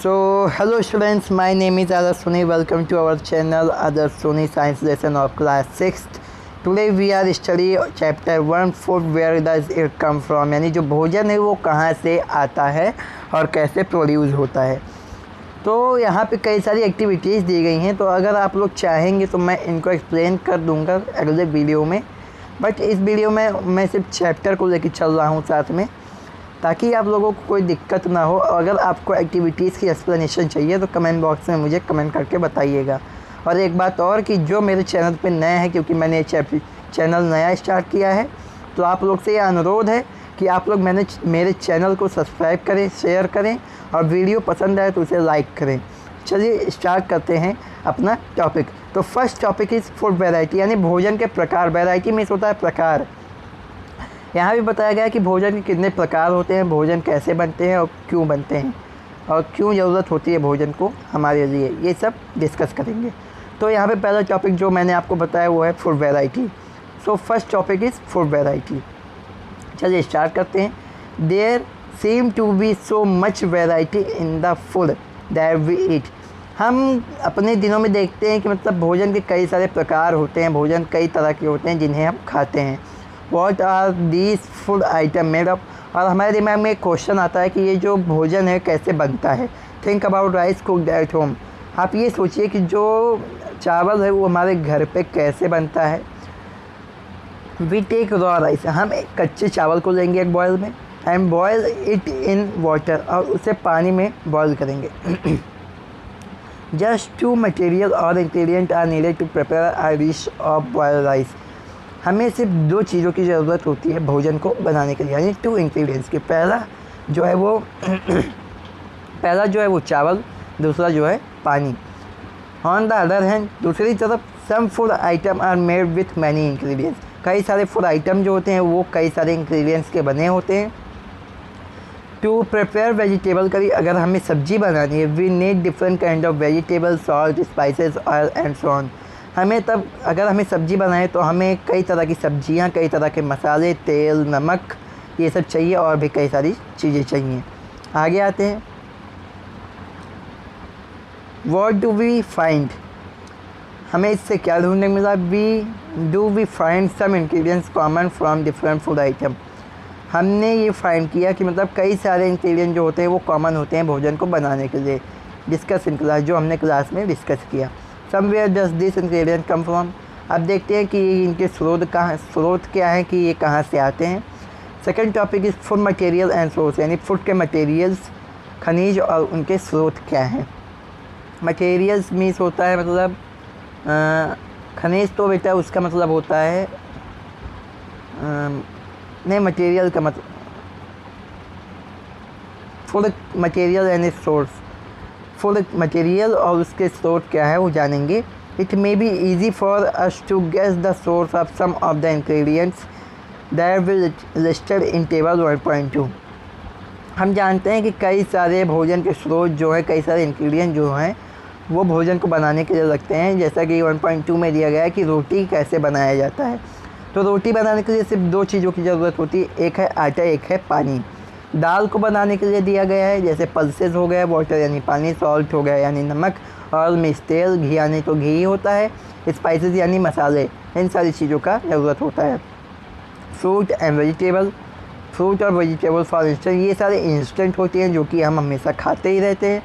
Hello students, my name is Adarsh Soni. Welcome to our channel Adarsh Soni Science Lesson of class 6th. Today we are study chapter 1 food, where does it come from, यानी जो भोजन है वो कहाँ से आता है और कैसे प्रोड्यूस होता है। तो यहाँ पे कई सारी एक्टिविटीज़ दी गई हैं, तो अगर आप लोग चाहेंगे तो मैं इनको एक्सप्लेन कर दूँगा अगले वीडियो में, बट इस वीडियो में मैं सिर्फ चैप्टर को लेकर चल रहा हूँ साथ में, ताकि आप लोगों को कोई दिक्कत ना हो। अगर आपको एक्टिविटीज़ की एक्सप्लेनेशन चाहिए तो कमेंट बॉक्स में मुझे कमेंट करके बताइएगा। और एक बात और कि जो मेरे चैनल पे नए हैं, क्योंकि मैंने चैनल नया स्टार्ट किया है, तो आप लोग से ये अनुरोध है कि आप लोग मेरे चैनल को सब्सक्राइब करें, शेयर करें और वीडियो पसंद आए तो उसे लाइक करें। चलिए स्टार्ट करते हैं अपना टॉपिक। तो first topic is food variety, यानी भोजन के प्रकार। वैरायटी मीन्स होता है प्रकार। यहाँ भी बताया गया है कि भोजन के कितने प्रकार होते हैं, भोजन कैसे बनते हैं और क्यों बनते हैं, और क्यों ज़रूरत होती है भोजन को हमारे लिए, ये सब डिस्कस करेंगे। तो यहाँ पे पहला टॉपिक जो मैंने आपको बताया वो है food variety. So first topic is food variety. चलिए स्टार्ट करते हैं। There seem to be so much variety in the food that we eat. हम अपने दिनों में देखते हैं कि मतलब भोजन के कई सारे प्रकार होते हैं, भोजन कई तरह के होते हैं जिन्हें हम खाते हैं। What are these food item made of? और हमारे दिमाग में एक क्वेश्चन आता है कि ये जो भोजन है कैसे बनता है। Think about rice cooked at home. आप ये सोचिए कि जो चावल है वो हमारे घर पे कैसे बनता है। वी टेक रॉ राइस, हम एक कच्चे चावल को लेंगे एक बॉयल में, and boil it in water, और उसे पानी में बॉयल करेंगे। जस्ट टू मटेरियल और ingredient are needed to prepare a dish of boil rice. हमें सिर्फ दो चीज़ों की ज़रूरत होती है भोजन को बनाने के लिए, यानी टू इंग्रेडिएंट्स के। पहला जो है वो चावल, दूसरा जो है पानी। ऑन द अदर हैंड, दूसरी तरफ some food item are made with many ingredients. कई सारे फूड आइटम जो होते हैं वो कई सारे इंग्रेडिएंट्स के बने होते हैं। टू प्रिपेयर वेजिटेबल करी, अगर हमें सब्जी बनानी है, we need different kind of vegetable, salt, spices, oil and so on. हमें तब अगर हमें सब्ज़ी बनाए तो हमें कई तरह की सब्जियां, कई तरह के मसाले, तेल, नमक, ये सब चाहिए, और भी कई सारी चीज़ें चाहिए। आगे आते हैं। व्हाट डू वी फाइंड, हमें इससे क्या ढूंढने को मिला। We find some ingredients common from different food item. हमने ये फाइंड किया कि मतलब कई सारे इंग्रेडिएंट जो होते हैं वो कॉमन होते हैं भोजन को बनाने के लिए। डिस्कस इन क्लास, जो हमने क्लास में डिस्कस किया। Somewhere does this ingredient come from. अब देखते हैं कि इनके स्रोत क्या है, कि ये कहाँ से आते हैं। Second topic is food material and source, यानी फूड के मटेरियल्स, खनिज और उनके स्रोत क्या हैं। मटेरियल्स मीन्स होता है मतलब खनिज, तो बेटा उसका मतलब होता है नहीं, मटेरियल का मतलब food material and source. Food material और उसके स्रोत क्या है वो जानेंगे। It may be easy for us to guess the source of some of the ingredients that will listed in table 1.2। हम जानते हैं कि कई सारे भोजन के स्रोत जो है, कई सारे इंग्रेडिएंट जो हैं वो भोजन को बनाने के लिए लगते हैं। जैसा कि 1.2 में दिया गया है कि रोटी कैसे बनाया जाता है। तो रोटी बनाने के लिए सिर्फ दो चीज़ों की ज़रूरत होती है, एक है आटा, एक है पानी। दाल को बनाने के लिए दिया गया है जैसे पल्सेस हो गया, वाटर यानी पानी, सॉल्ट हो गया यानी नमक, ऑयल मीन्स तेल, घी यानी तो घी होता है, स्पाइसेस यानी मसाले, इन सारी चीज़ों का ज़रूरत होता है। फ्रूट एंड वेजिटेबल, फ्रूट और वेजिटेबल फॉर इंस्टेंट, ये सारे इंस्टेंट होते हैं जो कि हम हमेशा खाते ही रहते हैं।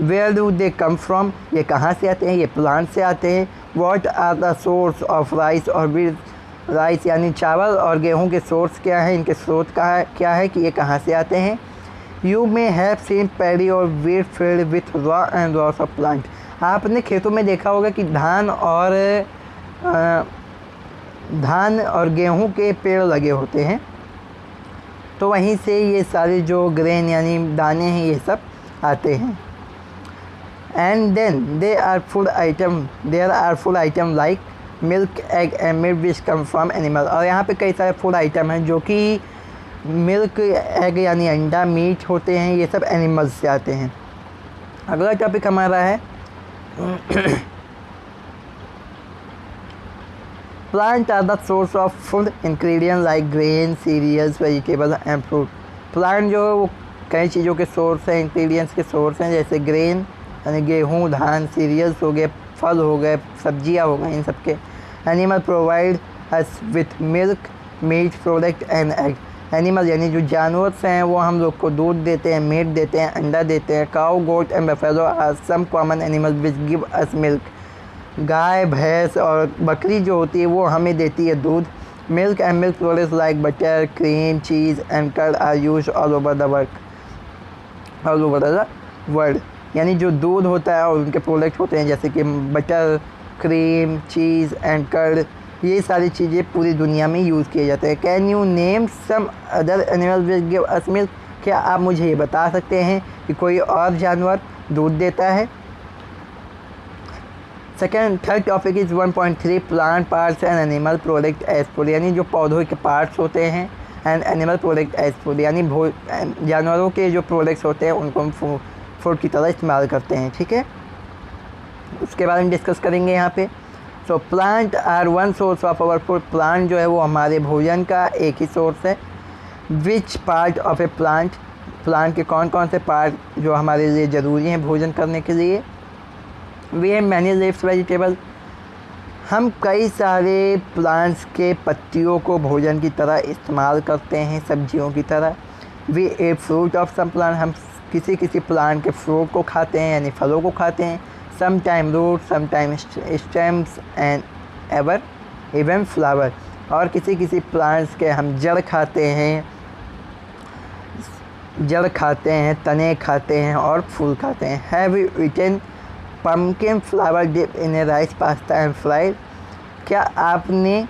Where do they come from, ये कहाँ से आते हैं, ये प्लांट से आते हैं। What are the source of rice और व्हीट, राइस यानी चावल और गेहूं के सोर्स क्या है, इनके स्रोत क्या है कि ये कहाँ से आते हैं। You may have seen paddy और wheat field with row and rows of plant. आपने खेतों में देखा होगा कि धान और गेहूं के पेड़ लगे होते हैं, तो वहीं से ये सारे जो ग्रेन यानी दाने हैं ये सब आते हैं। And then there are food item like milk, egg and meat which come from animal. और यहाँ पे कई सारे फूड आइटम हैं जो कि मिल्क, एग यानी अंडा, मीट होते हैं, ये सब एनिमल्स से आते हैं। अगला टॉपिक हमारा है plant are the source of food ingredient like grain, cereals, vegetable and fruit. Plant जो है वो कई चीज़ों के सोर्स हैं, इंग्रेडिएंट्स के सोर्स हैं, जैसे ग्रेन यानी गेहूँ, धान, सीरियल्स हो गए, फल हो गए, सब्जियां हो गई, इन सब के। Animal provide us with milk, meat product and egg. Animal यानी जो जानवर हैं वो हम लोग को दूध देते हैं, मीट देते हैं, अंडा देते हैं। Cow, goat and buffalo are some common animal which give us milk. गाय, भैंस और बकरी जो होती है वो हमें देती है दूध। Milk and milk products like butter, cream, cheese and curd are used all over the world. यानी जो दूध होता है और उनके प्रोडक्ट होते हैं जैसे कि butter, cream, cheese and curd, ये सारी चीज़ें पूरी दुनिया में यूज़ किए जाते हैं। Can you name some other animal which give us milk. क्या आप मुझे ये बता सकते हैं कि कोई और जानवर दूध देता है? Third topic is 1.3 plant parts and animal product as food. यानी जो पौधों के पार्ट्स होते हैं and animal product as food, यानी जानवरों के जो प्रोडक्ट्स होते हैं उनको हम फूड की तरह इस्तेमाल करते हैं। ठीक है, उसके बारे में डिस्कस करेंगे यहाँ पे। So plant are one source of our food. Plant जो है वो हमारे भोजन का एक ही सोर्स है। Which part of A plant, plant के कौन कौन से पार्ट जो हमारे लिए ज़रूरी हैं भोजन करने के लिए? We have many leaves vegetable. हम कई सारे प्लांट्स के पत्तियों को भोजन की तरह इस्तेमाल करते हैं, सब्जियों की तरह। We eat fruit of some plant. हम किसी प्लांट के फ्रूट को खाते हैं यानी फलों को खाते हैं। Some time root, some time stems and even flower. और किसी प्लांट्स के हम जड़ खाते हैं, तने खाते हैं और फूल खाते हैं। Have you eaten pumpkin flower dip in a rice pasta and fried. क्या आपने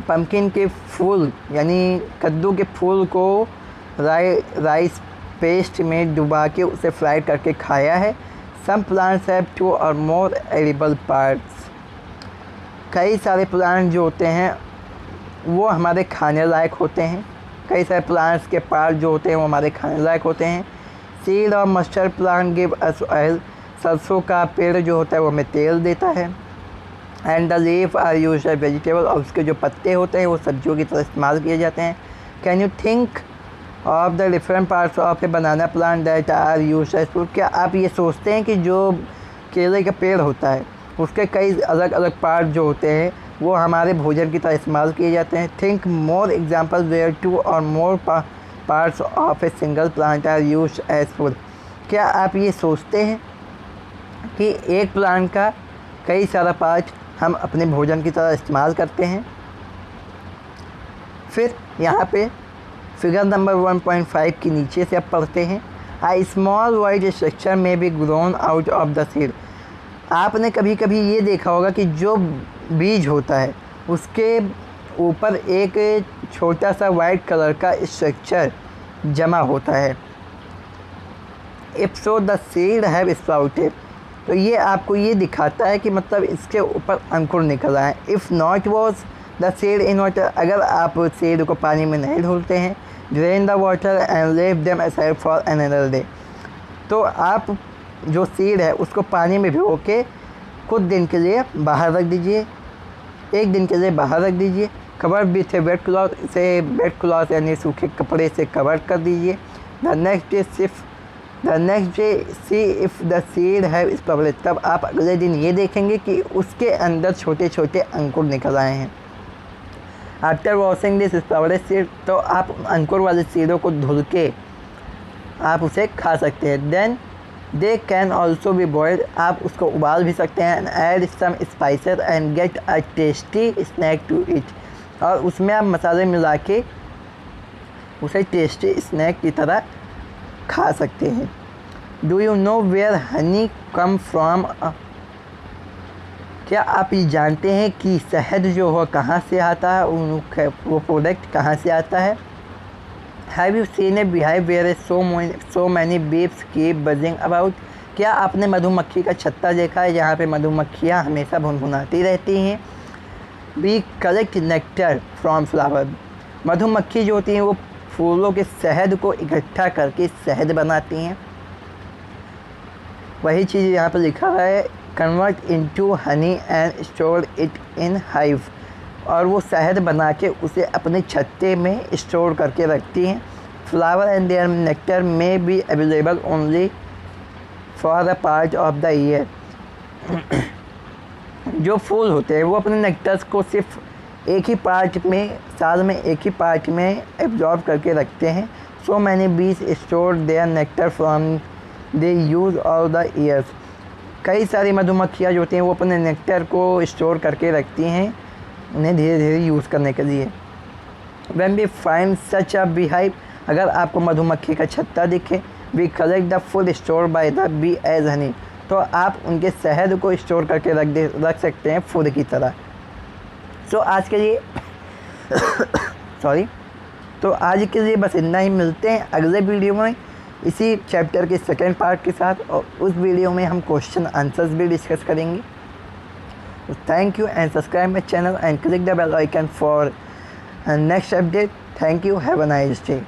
पम्पकिन के फूल यानी कद्दू के फूल को राइस पेस्ट में डुबा के उसे फ्राई करके खाया है? Some plants have 2 or more edible parts. कई सारे प्लांट जो होते हैं वो हमारे खाने लायक होते हैं। कई सारे प्लांट्स के पार्ट जो होते हैं वो हमारे खाने लायक होते हैं। सीड और mustard plant give us oil. सरसों का पेड़ जो होता है वो हमें तेल देता है। And the leaf are used as vegetable. और उसके जो पत्ते होते हैं वो सब्जियों की तरह इस्तेमाल किए जाते हैं। Can you think of the different parts of a banana plant that are used as food. क्या आप ये सोचते हैं कि जो केले का पेड़ होता है उसके कई अलग अलग पार्ट जो होते हैं वो हमारे भोजन की तरह इस्तेमाल किए जाते हैं? Think more example where 2 or more parts of a single plant are used as food. क्या आप ये सोचते हैं कि एक प्लांट का कई सारा पार्ट हम अपने भोजन की तरह इस्तेमाल करते हैं? फिर यहाँ पे फिगर नंबर 1.5 के नीचे से अब पढ़ते हैं। आ स्मॉल वाइट स्ट्रक्चर में B grown out of the seed. आपने कभी कभी ये देखा होगा कि जो बीज होता है उसके ऊपर एक छोटा सा वाइट कलर का स्ट्रक्चर जमा होता है। If so the seed have sprouted. तो ये आपको ये दिखाता है कि मतलब इसके ऊपर अंकुर निकल रहा है। If not was the seed in water. अगर आप सीड को पानी में नहीं धुलते हैं, drain the water and leave them aside for another day. तो आप जो सीड है उसको पानी में भिगो के कुछ दिन के लिए बाहर रख दीजिए, एक दिन के लिए बाहर रख दीजिए। Cover with a wet cloth, इसे वेट क्लॉथ यानी सूखे कपड़े से कवर कर दीजिए। The next day see if the seed have sprouted. तब आप अगले दिन ये देखेंगे कि उसके अंदर छोटे छोटे अंकुर निकल आए हैं। After washing this sprouted seed. तो आप अंकुर वाले सीडों को धुल के आप उसे खा सकते हैं। Then they can also be boiled. आप उसको उबाल भी सकते हैं। And add some spices and get a tasty snack to eat. और उसमें आप मसाले मिला के उसे टेस्टी स्नैक की तरह खा सकते हैं। Do you know where honey come from. क्या आप ये जानते हैं कि शहद जो हो कहाँ से आता है, वो प्रोडक्ट कहाँ से आता है? Have you seen a beehive where so many bees keep buzzing about. क्या आपने मधुमक्खी का छत्ता देखा है जहाँ पे मधुमक्खियाँ हमेशा भुनभुनाती रहती हैं? We collect nectar from flower. मधुमक्खी जो होती हैं वो फूलों के शहद को इकट्ठा करके शहद बनाती हैं। वही चीज़ यहाँ पर लिखा हुआ है, convert into honey and store it in hive. और वो शहद बना के उसे अपने छत्ते में स्टोर करके रखती हैं। Flower and their nectar may be available only for a part of the year. जो फूल होते हैं वो अपने नेक्टर्स को सिर्फ एक ही पार्ट में, साल में एक ही पार्ट में एब्जॉर्ब करके रखते हैं। So many bees store their nectar from they use all the years. कई सारी मधुमक्खियाँ जो होती हैं वो अपने नेक्टर को स्टोर करके रखती हैं उन्हें धीरे धीरे यूज़ करने के लिए। When we find such a beehive, अगर आपको मधुमक्खी का छत्ता दिखे, we collect the food stored by the bee as honey, तो आप उनके शहद को स्टोर करके रख सकते हैं फूड की तरह। सो आज के लिए सॉरी तो आज के लिए बस इतना ही। मिलते हैं अगले वीडियो में इसी चैप्टर के सेकेंड पार्ट के साथ, और उस वीडियो में हम क्वेश्चन आंसर्स भी डिस्कस करेंगे। Thank you and subscribe my channel and click the bell icon for next update. Thank you, have a nice day.